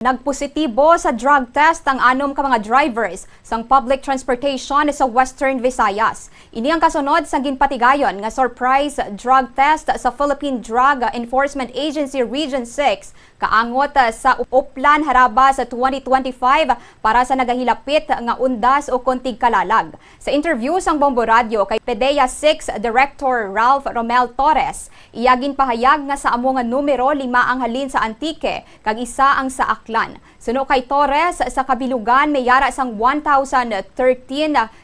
Nagpositibo sa drug test ang 6 ka mga drivers sang public transportation sa Western Visayas. Ini ang kasunod sa ginpatigayon nga surprise drug test sa Philippine Drug Enforcement Agency Region 6 kaangot sa Uplan Haraba sa 2025 para sa nagahilapit nga undas o kontig kalalag. Sa interview sang Bombo Radio kay PDEA 6 Director Ralph Romel Torres, iyagin pahayag nga sa amo nga numero 5 ang halin sa Antique kag isa ang sa Aklan. Suno kay Torres, sa kabilugan may yara sang 1,013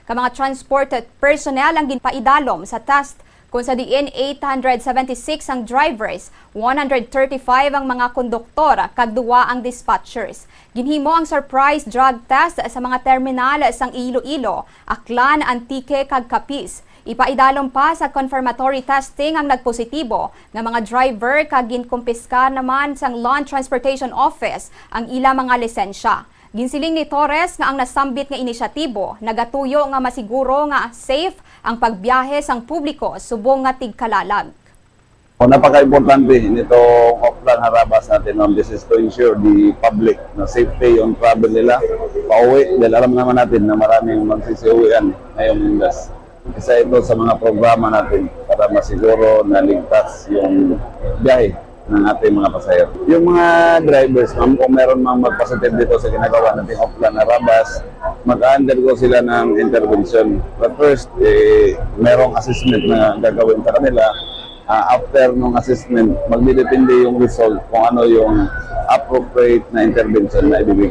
ka mga transport personnel ang ginpaidalom sa test kung sa diin 876 ang drivers, 135 ang mga konduktor kag 2 ang dispatchers. Ginhimo ang surprise drug test sa mga terminal sang Iloilo, Aklan, Antique kag Capiz. Ipaidalom pa sa confirmatory testing ang nagpositibo nga mga driver kag ginkumpiskar naman sang Land Transportation Office ang ila mga lisensya. Ginsiling ni Torres nga ang nasambit nga inisyatibo nagatuyo nga masiguro nga safe ang pagbiyahe sang publiko subong nga tigkalalag. Napaka-importante nitong Uplan Harabas natin, this is to ensure the public na safety on travel nila pauwi dahil alam naman natin na maraming magsisiuwian ngayong indas. Isa ito sa mga programa natin para masiguro na ligtas yung biyahe ng ating mga pasahero. Yung mga drivers, kung meron mang mag-positive dito sa ginagawa natin Uplan Harabas, mag-undergo sila ng intervention. But first, merong assessment na gagawin sa kanila. After nung assessment, magdidepende yung result kung ano yung appropriate na intervention na ibibigay.